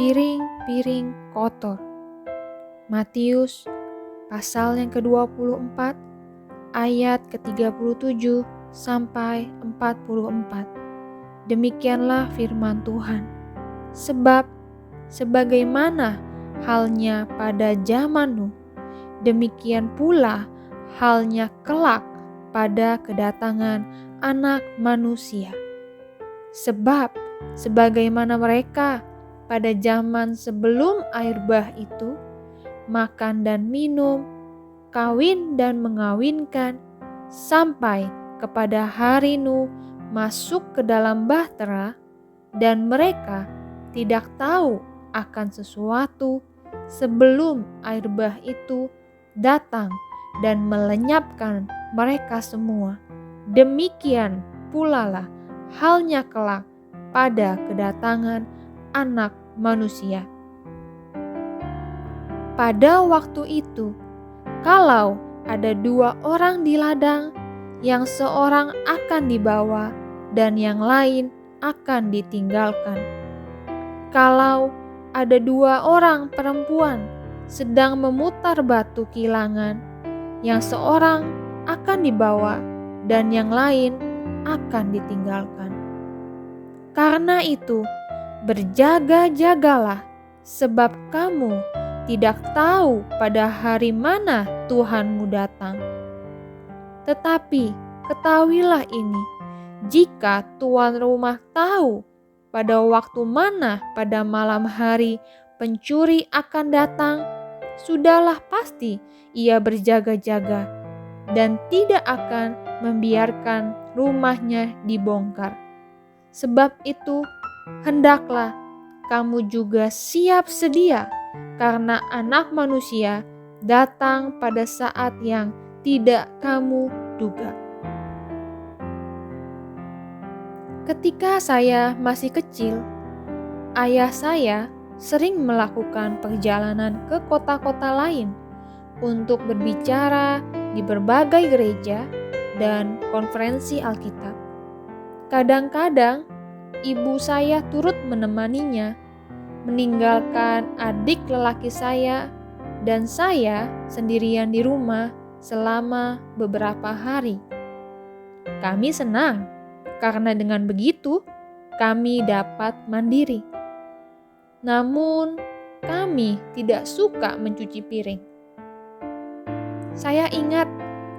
piring-piring kotor. Matius pasal yang ke-24 ayat ke-37 sampai 44. Demikianlah firman Tuhan. Sebab sebagaimana halnya pada zaman Nuh, demikian pula halnya kelak pada kedatangan Anak Manusia. Sebab sebagaimana mereka pada zaman sebelum air bah itu, makan dan minum, kawin dan mengawinkan, sampai kepada hari Nuh masuk ke dalam bahtera, dan mereka tidak tahu akan sesuatu sebelum air bah itu datang dan melenyapkan mereka semua. Demikian pula lah halnya kelak pada kedatangan Anak Manusia. Pada waktu itu, kalau ada 2 orang di ladang, yang seorang akan dibawa dan yang lain akan ditinggalkan. Kalau ada 2 orang perempuan sedang memutar batu kilangan, yang seorang akan dibawa dan yang lain akan ditinggalkan. Karena itu, berjaga-jagalah, sebab kamu tidak tahu pada hari mana Tuhanmu datang. Tetapi ketahuilah ini, jika tuan rumah tahu pada waktu mana pada malam hari pencuri akan datang, sudahlah pasti ia berjaga-jaga dan tidak akan membiarkan rumahnya dibongkar. Sebab itu, hendaklah kamu juga siap sedia, karena Anak Manusia datang pada saat yang tidak kamu duga. Ketika saya masih kecil, ayah saya sering melakukan perjalanan ke kota-kota lain untuk berbicara di berbagai gereja dan konferensi Alkitab. Kadang-kadang ibu saya turut menemaninya, meninggalkan adik lelaki saya dan saya sendirian di rumah selama beberapa hari. Kami senang karena dengan begitu kami dapat mandiri. Namun kami tidak suka mencuci piring. Saya ingat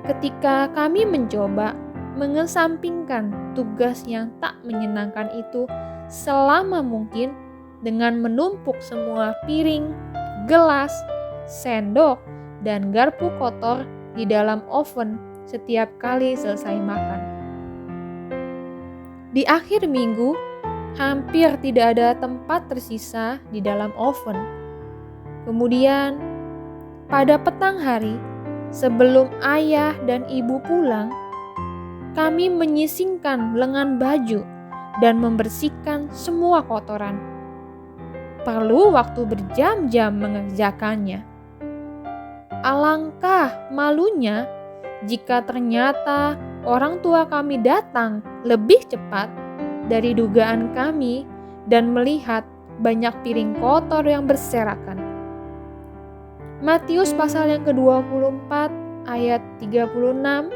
ketika kami mencoba mengesampingkan tugas yang tak menyenangkan itu selama mungkin dengan menumpuk semua piring, gelas, sendok, dan garpu kotor di dalam oven setiap kali selesai makan. Di akhir minggu, hampir tidak ada tempat tersisa di dalam oven. Kemudian, pada petang hari, sebelum ayah dan ibu pulang, kami menyisingkan lengan baju dan membersihkan semua kotoran. Perlu waktu berjam-jam mengerjakannya. Alangkah malunya jika ternyata orang tua kami datang lebih cepat dari dugaan kami dan melihat banyak piring kotor yang berserakan. Matius pasal yang ke-24 ayat 36,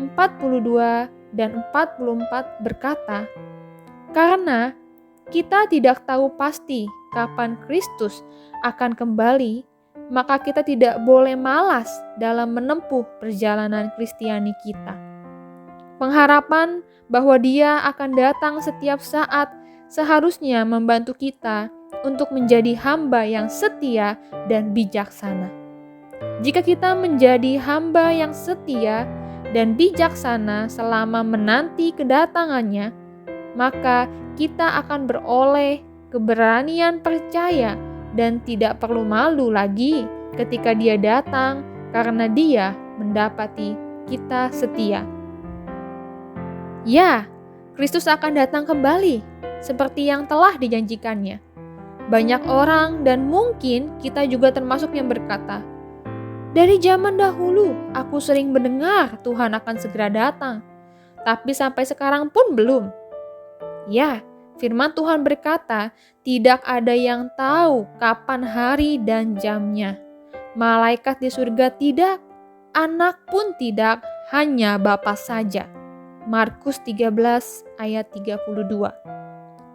42 dan 44 berkata, "Karena kita tidak tahu pasti kapan Kristus akan kembali, maka kita tidak boleh malas dalam menempuh perjalanan Kristiani kita. Pengharapan bahwa Dia akan datang setiap saat seharusnya membantu kita untuk menjadi hamba yang setia dan bijaksana. Jika kita menjadi hamba yang setia dan bijaksana selama menanti kedatangannya, maka kita akan beroleh keberanian percaya dan tidak perlu malu lagi ketika Dia datang, karena Dia mendapati kita setia." Ya, Kristus akan datang kembali seperti yang telah dijanjikannya. Banyak orang dan mungkin kita juga termasuk yang berkata, "Dari zaman dahulu aku sering mendengar Tuhan akan segera datang, tapi sampai sekarang pun belum." Ya, Firman Tuhan berkata, tidak ada yang tahu kapan hari dan jamnya. Malaikat di surga tidak, anak pun tidak, hanya Bapa saja. Markus 13 ayat 32.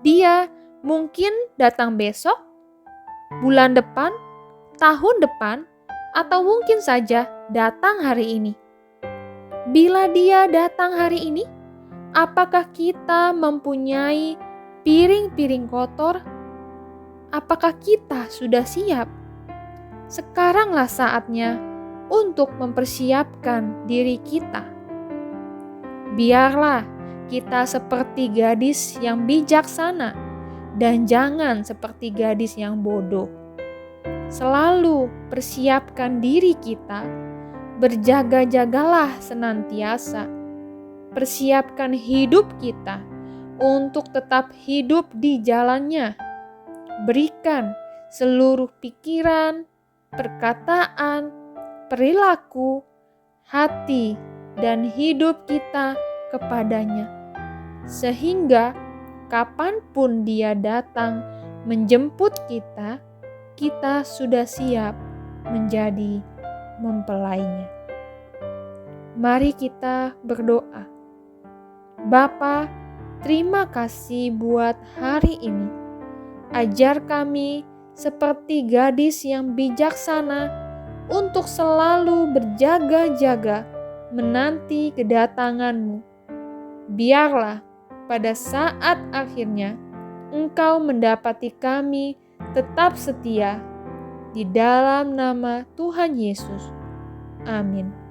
Dia mungkin datang besok, bulan depan, tahun depan, atau mungkin saja datang hari ini. Bila dia datang hari ini, apakah kita mempunyai piring-piring kotor? Apakah kita sudah siap? Sekaranglah saatnya untuk mempersiapkan diri kita. Biarlah kita seperti gadis yang bijaksana dan jangan seperti gadis yang bodoh. Selalu persiapkan diri kita, berjaga-jagalah senantiasa. Persiapkan hidup kita untuk tetap hidup di jalannya. Berikan seluruh pikiran, perkataan, perilaku, hati, dan hidup kita kepadanya. Sehingga kapanpun dia datang menjemput kita, kita sudah siap menjadi mempelainya. Mari kita berdoa. Bapa, terima kasih buat hari ini. Ajar kami seperti gadis yang bijaksana untuk selalu berjaga-jaga menanti kedatangan-Mu. Biarlah pada saat akhirnya Engkau mendapati kami tetap setia. Di dalam nama Tuhan Yesus. Amin.